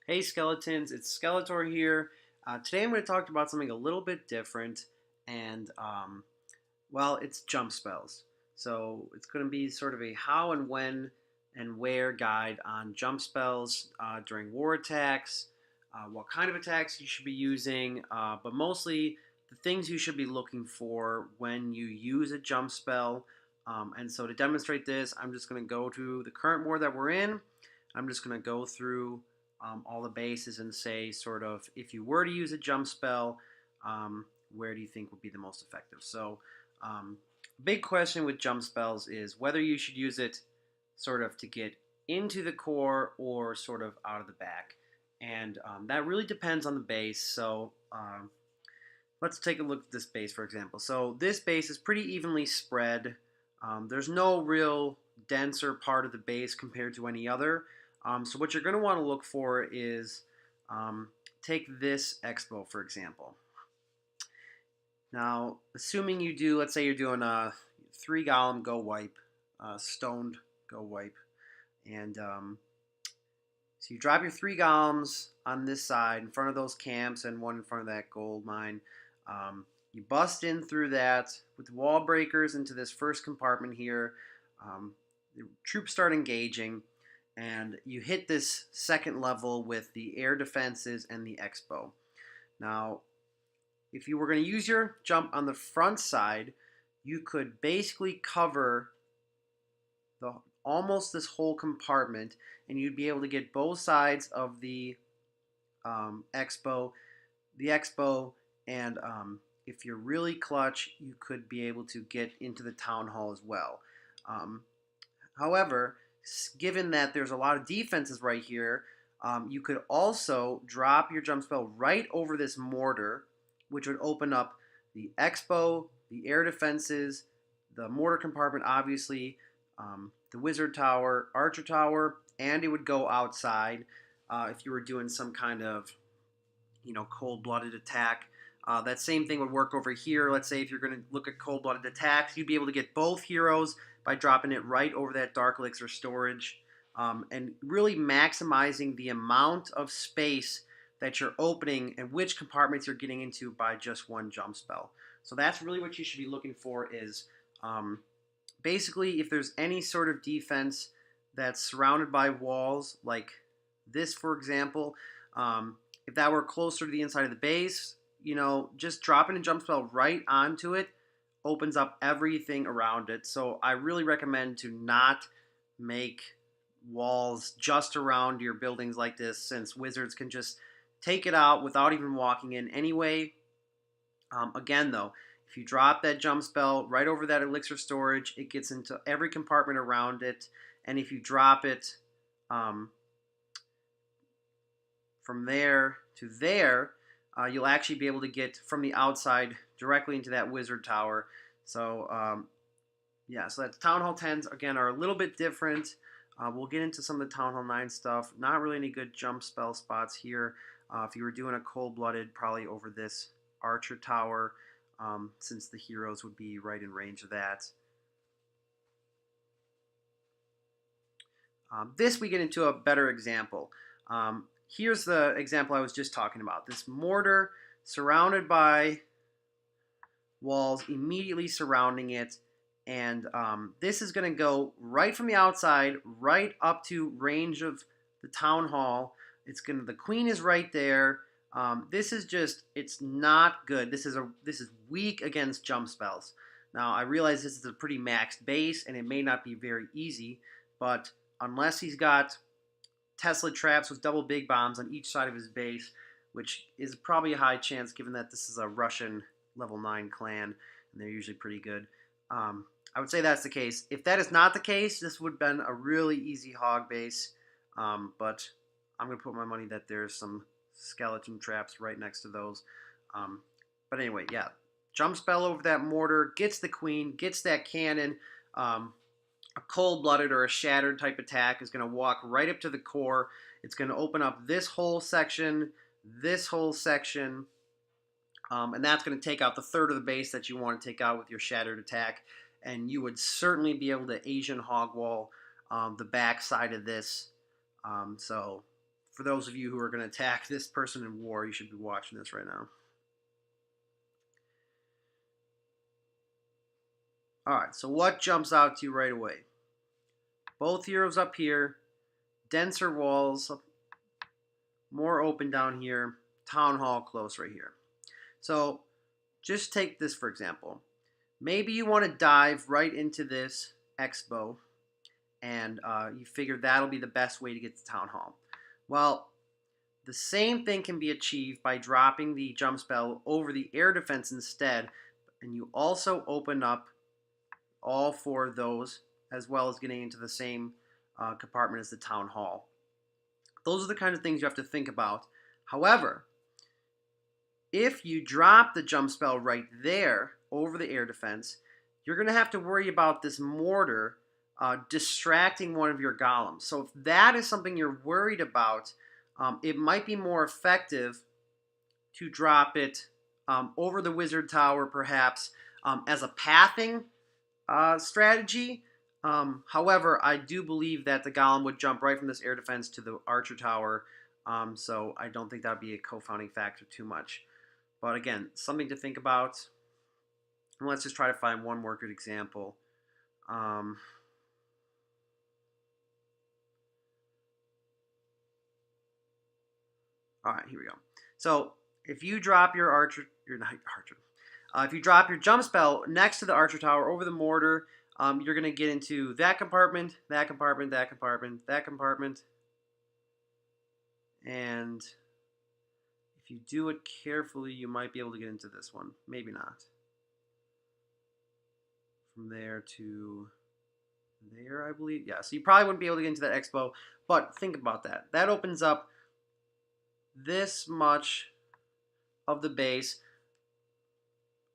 Hey skeletons, it's Skeletor here. Today I'm going to talk about something a little bit different, and well, it's jump spells. So it's going to be sort of a how and when and where guide on jump spells during war attacks, what kind of attacks you should be using, but mostly the things you should be looking for when you use a jump spell. And so to demonstrate this, I'm just going to go to the current war that we're in. I'm just going to go through all the bases and say sort of if you were to use a jump spell, where do you think would be the most effective? So big question with jump spells is whether you should use it sort of to get into the core or sort of out of the back. And that really depends on the base. So let's take a look at this base, for example. So this base is pretty evenly spread. There's no real denser part of the base compared to any other. So what you're going to want to look for is take this expo, for example. Now, assuming you do, let's say you're doing a 3 golem go wipe, stoned go wipe, and so you drop your 3 golems on this side in front of those camps and one in front of that gold mine. You bust in through that with wall breakers into this first compartment here. The troops start engaging, and you hit this second level with the air defenses and the expo. Now, if you were going to use your jump on the front side, you could basically cover the almost this whole compartment, and you'd be able to get both sides of expo, the expo, and if you're really clutch, you could be able to get into the town hall as well. Um, However, given that there's a lot of defenses right here, you could also drop your jump spell right over this mortar, which would open up the expo, the air defenses, the mortar compartment, obviously, the wizard tower, archer tower, and it would go outside if you were doing some kind of cold-blooded attack. That same thing would work over here. Let's say if you're going to look at cold-blooded attacks, you'd be able to get both heroes by dropping it right over that dark elixir storage, and really maximizing the amount of space that you're opening and which compartments you're getting into by just one jump spell. So that's really what you should be looking for is basically if there's any sort of defense that's surrounded by walls, like this, for example, if that were closer to the inside of the base, just dropping a jump spell right onto it opens up everything around it. So I really recommend to not make walls just around your buildings like this, since wizards can just take it out without even walking in anyway. Again, though, if you drop that jump spell right over that elixir storage, it gets into every compartment around it. And if you drop it from there to there, you'll actually be able to get from the outside directly into that wizard tower. So yeah, so that Town Hall 10s, again, are a little bit different. We'll get into some of the Town Hall 9 stuff. Not really any good jump spell spots here. If you were doing a cold-blooded, probably over this archer tower, since the heroes would be right in range of that. This we get into a better example. Here's the example I was just talking about. This mortar surrounded by walls immediately surrounding it, and this is going to go right from the outside right up to range of the town hall. The queen is right there. This is just, it's not good. This is weak against jump spells. Now I realize this is a pretty maxed base and it may not be very easy, but unless he's got Tesla traps with double big bombs on each side of his base, which is probably a high chance given that this is a Russian level 9 clan, and they're usually pretty good. I would say that's the case. If that is not the case, this would have been a really easy hog base, but I'm going to put my money that there's some skeleton traps right next to those. But anyway, yeah. Jump spell over that mortar, gets the queen, gets that cannon. A cold-blooded or a shattered type attack is going to walk right up to the core. It's going to open up this whole section, and that's going to take out the third of the base that you want to take out with your shattered attack. And you would certainly be able to Asian hog wall the back side of this. So for those of you who are going to attack this person in war, you should be watching this right now. Alright, so what jumps out to you right away? Both heroes up here, denser walls, more open down here, town hall close right here. So just take this for example. Maybe you want to dive right into this expo and you figure that'll be the best way to get to town hall. Well, the same thing can be achieved by dropping the jump spell over the air defense instead, and you also open up all four of those as well as getting into the same compartment as the town hall. Those are the kind of things you have to think about. However, if you drop the jump spell right there over the air defense, you're going to have to worry about this mortar distracting one of your golems. So if that is something you're worried about, it might be more effective to drop it over the wizard tower perhaps as a pathing strategy. However, I do believe that the golem would jump right from this air defense to the archer tower, so I don't think that would be a confounding factor too much. But again, something to think about. And let's just try to find one more good example. All right, here we go. So if you drop your if you drop your jump spell next to the archer tower over the mortar, you're going to get into that compartment, that compartment, that compartment, that compartment. And if you do it carefully, you might be able to get into this one. Maybe not. From there to there, I believe. Yeah, so you probably wouldn't be able to get into that expo, but think about that. That opens up this much of the base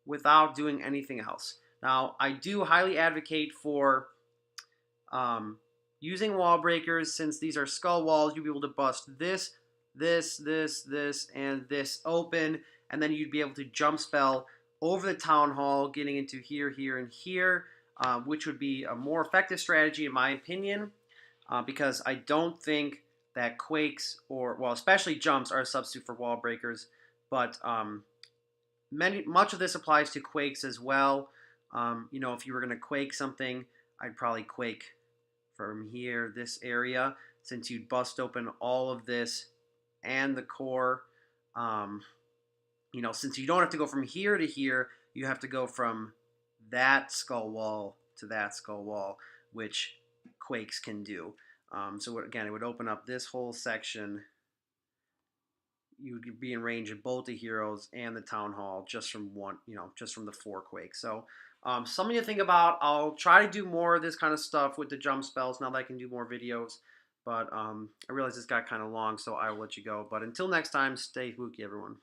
without doing anything else. Now, I do highly advocate for using wall breakers. Since these are skull walls, you'll be able to bust this, and this open, and then you'd be able to jump spell over the town hall, getting into here, here, and here, which would be a more effective strategy in my opinion, because I don't think that quakes well, especially jumps are a substitute for wall breakers, but much of this applies to quakes as well. If you were going to quake something, I'd probably quake from here, this area, since you'd bust open all of this and the core. Since you don't have to go from here to here, you have to go from that skull wall to that skull wall, which quakes can do. So again, it would open up this whole section. You would be in range of both the heroes and the town hall just from just from the 4 quakes. So something to think about. I'll try to do more of this kind of stuff with the jump spells now that I can do more videos. But I realize this got kind of long, so I will let you go. But until next time, stay spooky, everyone.